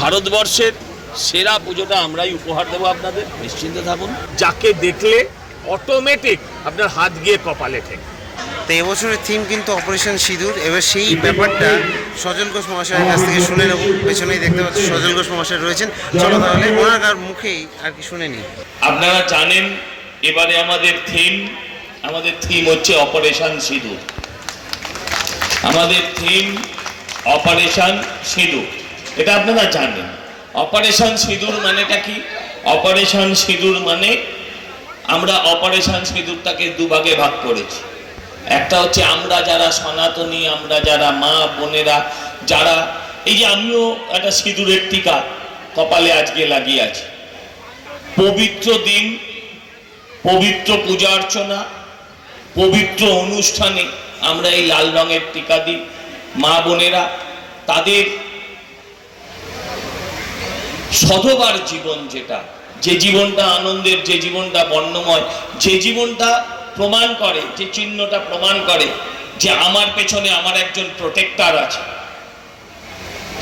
ভারতবর্ষের সেরা পুজোটা আমরাই উপহার দেবো আপনাদের, নিশ্চিন্তে থাকুন। যাকে দেখলে অটোমেটিক আপনার হাত গিয়ে কপালে ঠেকে। তো এবছরের থিম কিন্তু অপারেশন সিঁদুর। এবার সেই ব্যাপারটা সজল ঘোষ মহাশয়ের কাছ থেকে শুনে নেব। পেছনেই দেখতে পাচ্ছি সজল ঘোষ মহাশয় রয়েছেন। চলো তাহলে ওনার মুখেই আর কি শুনে নিই। আপনারা জানেন এবারে আমাদের থিম হচ্ছে অপারেশন সিঁদুর। আমাদের থিম অপারেশন সিঁদুর, এটা আপনারা জানেন। অপারেশন সিঁদুর মানেটা কি? অপারেশন সিঁদুর মানে আমরা অপারেশন সিঁদুরটাকে দুভাগে ভাগ করেছি। একটা হচ্ছে আমরা যারা সনাতনী, আমরা যারা মা বোনেরা, যারা এই যে আমিও একটা সিঁদুরের টিকা কপালে আজকে লাগিয়ে আছি। পবিত্র দিন, পবিত্র পূজা অর্চনা, পবিত্র অনুষ্ঠানে আমরা এই লাল রঙের টিকা দিই। মা বোনেরা তাদের শতবার জীবন, যেটা যে জীবনটা আনন্দের, যে জীবনটা বর্ণময়, যে জীবনটা প্রমাণ করে, যে চিহ্নটা প্রমাণ করে যে আমার পেছনে আমার একজন প্রোটেক্টর আছে,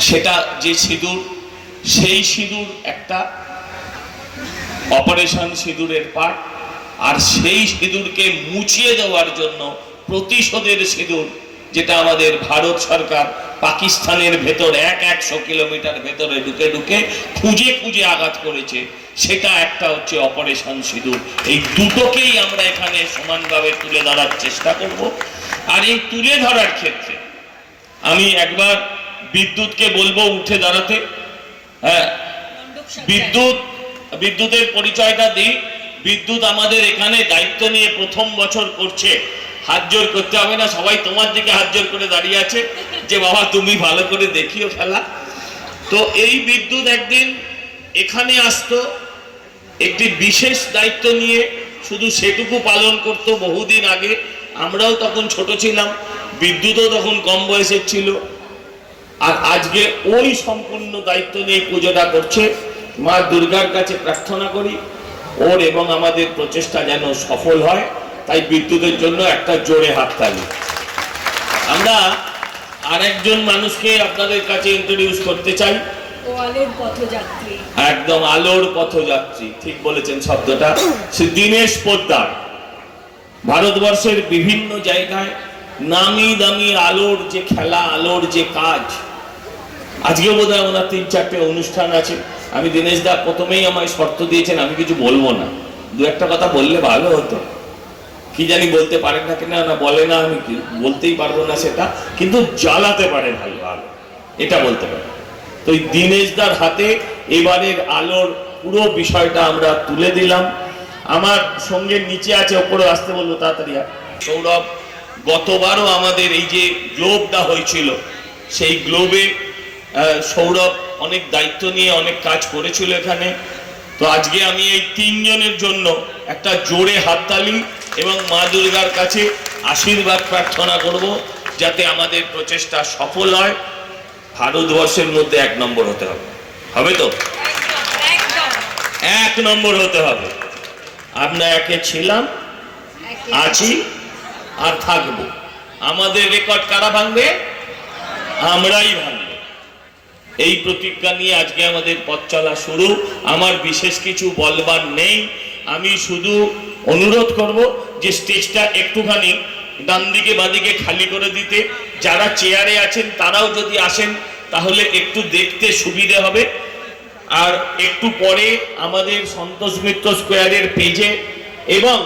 সেটা যে সিঁদুর, সেই সিঁদুর একটা অপারেশন সিঁদুরের পার্ট। আর সেই সিঁদুরকে মুছিয়ে দেওয়ার জন্য প্রতিশোধের সিঁদুর, যেটা আমাদের ভারত সরকার পাকিস্তানের ভেতর 100 কিলোমিটার ভেতরে ঢুকে ঢুকে খুঁজে খুঁজে আঘাত করেছে, সেটা একটা হচ্ছে অপারেশন সিঁদুর। এই দুটোকেই আমরা এখানে সমানভাবে তুলে ধরার চেষ্টা করব। আর এই তুলে ধরার ক্ষেত্রে আমি একবার বিদ্যুৎকে বলবো উঠে দাঁড়াতে। হ্যাঁ, বিদ্যুতের পরিচয়টা দিই। বিদ্যুৎ আমাদের এখানে দায়িত্ব নিয়ে প্রথম বছর করছে। হাত জোর করতে হবে না, সবাই তোমার দিকে হাত জোর করে দাঁড়িয়ে আছে যে বাবা তুমি ভালো করে দেখিও খেলা। তো এই বিদ্যুৎ একদিন এখানে আসতো একটি বিশেষ দায়িত্ব নিয়ে, শুধু সেটুকু পালন করতো বহুদিন আগে। আমরাও তখন ছোট ছিলাম, বিদ্যুৎও তখন কম বয়সের ছিল। আর আজকে ওই সম্পূর্ণ দায়িত্ব নিয়ে পুজোটা করছে। মা দুর্গার কাছে প্রার্থনা করি ওর এবং আমাদের প্রচেষ্টা যেন সফল হয়। তাই বিদ্যুতের জন্য একটা জোরে হাততালি। আমরা আরেকজন মানুষকে আপনাদের কাছে ইন্ট্রোডিউস করতে চাই। আলোর পথযাত্রী, একদম আলোর পথযাত্রী, ঠিক বলেছেন শব্দটা। সে দীনেশ পোদ্দার। ভারতবর্ষের বিভিন্ন জায়গায় নামি দামি আলোর যে খেলা, আলোর যে কাজ, আজকে বোধহয় ওনার 3-4টে অনুষ্ঠান আছে। আমি দীনেশ দা প্রথমেই আমায় শর্ত দিয়েছেন আমি কিছু বলবো না, দু একটা কথা বললে ভালো হতো। কি জানি বলতে পারেন না কিনা, না বলে না, আমি বলতেই পারবো না সেটা, কিন্তু জ্বালাতে পারে ভালো ভালো, এটা বলতে পারে। তো এই দীনেশ দার হাতে এবারের আলোর পুরো বিষয়টা আমরা তুলে দিলাম। আমার সঙ্গে নিচে আছে, ওপরে আসতে বলবো তাড়াতাড়ি। সৌরভ, গতবারও আমাদের এই যে গ্লোবটা হয়েছিল, সেই গ্লোবে সৌরভ অনেক দায়িত্ব নিয়ে অনেক কাজ করেছিল এখানে। তো আজকে আমি এই 3 জনের জন্য একটা জোরে হাততালি এবং মা দুর্গার কাছে আশীর্বাদ প্রার্থনা করব যাতে আমাদের প্রচেষ্টা সফল হয়। ভারতবর্ষের মধ্যে 1 নম্বর হতে হবে, হবে তো? 1 নম্বর হতে হবে। আমরা একে ছিলাম, আছি আর থাকবো। আমাদের রেকর্ড কারা ভাঙবে? আমরাই ভাঙবো। এই প্রতিজ্ঞা নিয়ে আজকে আমাদের পথ চলা শুরু। আমার বিশেষ কিছু বলবার নেই, আমি শুধু অনুরোধ করব যে স্টেজটা একটুখানি ডান দিকে বাঁদিকে খালি করে দিতে। যারা চেয়ারে আছেন তারাও যদি আসেন তাহলে একটু দেখতে সুবিধে হবে। আর একটু পরে আমাদের সন্তোষ মিত্র স্কোয়ারের পেজে এবং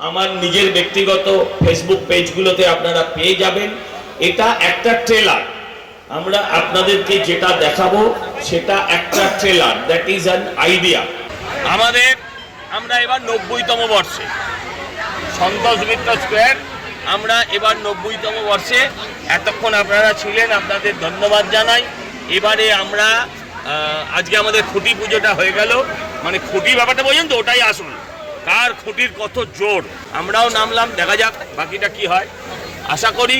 আমার নিজের ব্যক্তিগত ফেসবুক পেজগুলোতে আপনারা পেয়ে যাবেন। এটা একটা ট্রেলার, আমরা আপনাদেরকে যেটা দেখাবো সেটা একটা trailer, that is an idea. আমরা এবার 90তম বর্ষে, সন্তোষ মিত্র স্কোয়ার, আমরা এবার 90তম বর্ষে। এতক্ষণ আপনারা ছিলেন, আপনাদের ধন্যবাদ জানাই। এবারে আমরা আজকে আমাদের খুঁটি পুজোটা হয়ে গেল, মানে খুঁটি ব্যাপারটা বোঝেন তো, ওটাই আসুন, কার খুঁটির কত জোর। আমরাও নামলাম, দেখা যাক বাকিটা কি হয়। আশা করি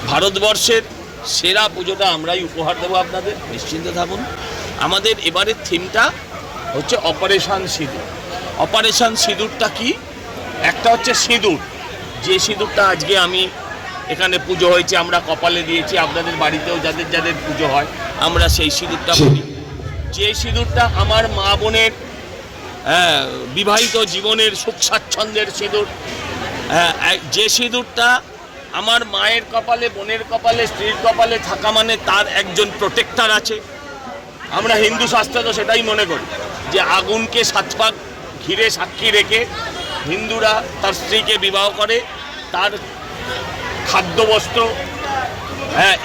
ভারতবর্ষের সেরা পুজোটা আমরাই উপহার দেবো আপনাদের, নিশ্চিন্তে থাকুন। আমাদের এবারের থিমটা হচ্ছে অপারেশন সিঁদুর। অপারেশন সিঁদুরটা কি? একটা হচ্ছে সিঁদুর, যে সিঁদুরটা আজকে আমি এখানে পুজো হয়েছে আমরা কপালে দিয়েছি, আপনাদের বাড়িতেও যাদের যাদের পুজো হয় আমরা সেই সিঁদুরটা পরি। যে সিঁদুরটা আমার মা বোনের বিবাহিত জীবনের সুখ স্বাচ্ছন্দ্যের সিঁদুর, যে সিঁদুরটা আমার মায়ের কপালে, বোনের কপালে, স্ত্রীর কপালে থাকা মানে তার একজন প্রোটেক্টর আছে। আমরা হিন্দু শাস্ত্রে তো সেটাই মনে করি যে আগুনকে 7 পাক ঘিরে সাক্ষী রেখে হিন্দুরা তার স্ত্রীকে বিবাহ করে, তার খাদ্যবস্ত্র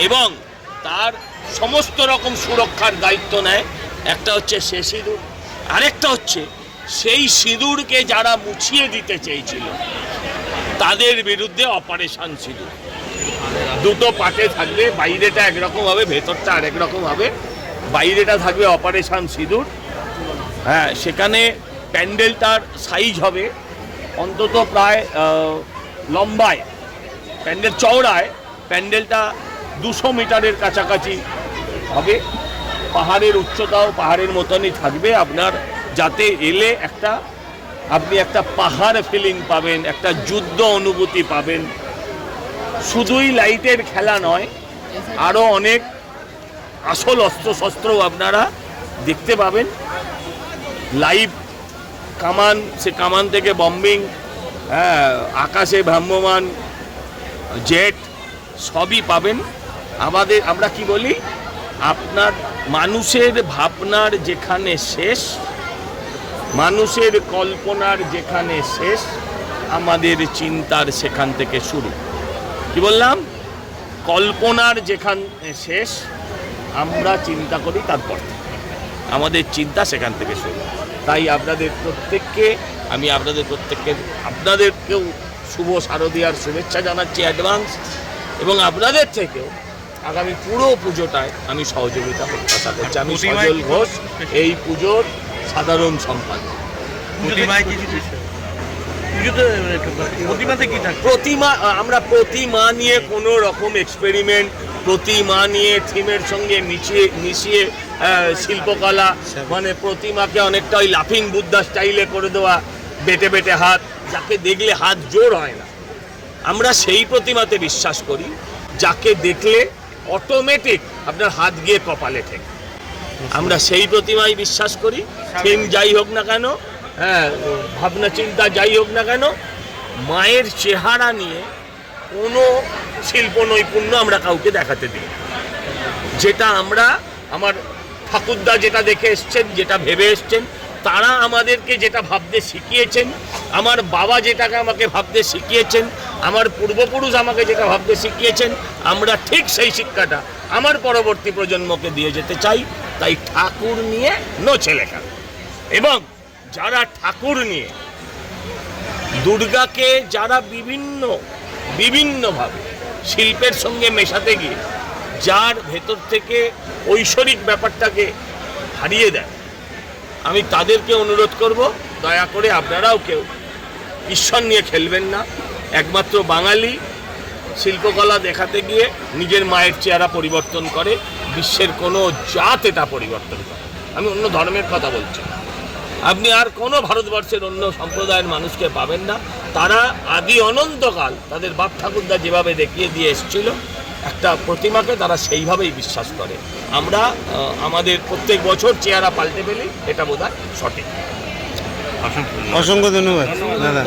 এবং তার সমস্ত রকম সুরক্ষার দায়িত্ব নেয়। একটা হচ্ছে সে সিঁদুর, আরেকটা হচ্ছে সেই সিঁদুরকে যারা মুছিয়ে দিতে চেয়েছিল তাদের বিরুদ্ধে অপারেশন সিঁদুর। দুটো পাটে থাকবে, বাইরেটা একরকম হবে, ভেতরটা আরেক রকম হবে। বাইরেটা থাকবে অপারেশন সিঁদুর, সেখানে প্যান্ডেলটার সাইজ হবে অন্তত প্রায় লম্বায়, প্যান্ডেল চওড়ায় প্যান্ডেলটা 200 মিটারের কাছাকাছি হবে। পাহাড়ের উচ্চতাও পাহাড়ের মতনই থাকবে। আপনার যাতে এলে আপনি একটা পাহাড় ফিলিং পাবেন, একটা যুদ্ধ অনুভূতি পাবেন। শুধুই লাইটের খেলা নয়, আরও অনেক আসল অস্ত্রশস্ত্রও আপনারা দেখতে পাবেন। লাইভ কামান, সে কামান থেকে বম্বিং, আকাশে ভ্রাম্যমান জেট সবই পাবেন। আমরা কি বলি, আপনার মানুষের ভাবনার যেখানে শেষ, মানুষের কল্পনার যেখানে শেষ, আমাদের চিন্তার সেখান থেকে শুরু। কি বললাম? কল্পনার যেখানে শেষ, আমরা চিন্তা করি তারপর আমাদের চিন্তা সেখান থেকে শুরু। তাই আপনাদেরকেও শুভ শারদীয়ার শুভেচ্ছা জানাচ্ছি অ্যাডভান্স, এবং আপনাদের থেকেও আগামী পুরো পুজোটায় আমি সহযোগিতা প্রত্যাশা করছি। আমি সজল ঘোষ, এই পুজোর সাধারণ সম্পাদক। আমরা প্রতিমা নিয়ে কোনো রকম এক্সপেরিমেন্ট, প্রতিমা নিয়ে থিমের সঙ্গে মিশিয়ে শিল্পকলা, মানে প্রতিমাকে অনেকটা ওই লাফিং বুদ্ধা স্টাইলে করে দেওয়া, বেটে বেটে হাত, যাকে দেখলে হাত জোর হয় না। আমরা সেই প্রতিমাতে বিশ্বাস করি যাকে দেখলে অটোমেটিক আপনার হাত গিয়ে কপালে ঠেকে। আমরা সেই প্রতিমায় বিশ্বাস করি। থিম যাই হোক না কেন, ভাবনা চিন্তা যাই হোক না কেন, মায়ের চেহারা নিয়ে কোনো শিল্প নৈপুণ্য আমরা কাউকে দেখাতে দিই। যেটা আমার ঠাকুরদা যেটা দেখে এসছেন, যেটা ভেবে এসছেন, তারা আমাদেরকে যেটা ভাবতে শিখিয়েছেন, আমার বাবা যেটাকে আমাকে ভাবতে শিখিয়েছেন, আমার পূর্বপুরুষ আমাকে যেটা ভাবতে শিখিয়েছেন, আমরা ঠিক সেই শিক্ষাটা আমার পরবর্তী প্রজন্মকে দিয়ে যেতে চাই। তাই ঠাকুর নিয়ে নো ছেলেখা। এবং যারা ঠাকুর নিয়ে দুর্গাকে যারা বিভিন্নভাবে শিল্পের সঙ্গে মেশাতে গিয়ে যার ভেতর থেকে ঐশ্বরিক ব্যাপারটাকে হারিয়ে দেয়, আমি তাদেরকে অনুরোধ করব, দয়া করে আপনারাও কেউ ঈশ্বর নিয়ে খেলবেন না। একমাত্র বাঙালি শিল্পকলা দেখাতে গিয়ে নিজের মায়ের চেহারা পরিবর্তন করে, বিশ্বের কোনো জাত এটা পরিবর্তন করে। আমি অন্য ধর্মের কথা বলছি, আপনি আর কোনো ভারতবর্ষের অন্য সম্প্রদায়ের মানুষকে পাবেন না। তারা আদি অনন্তকাল তাদের বাপ ঠাকুরদা যেভাবে দেখিয়ে দিয়ে এসেছিল একটা প্রতিমাকে, তারা সেইভাবেই বিশ্বাস করে। আমরা আমাদের প্রত্যেক বছর চেহারা পাল্টে ফেলি, এটা বোধহয় সঠিক। অসংখ্য ধন্যবাদ দাদা।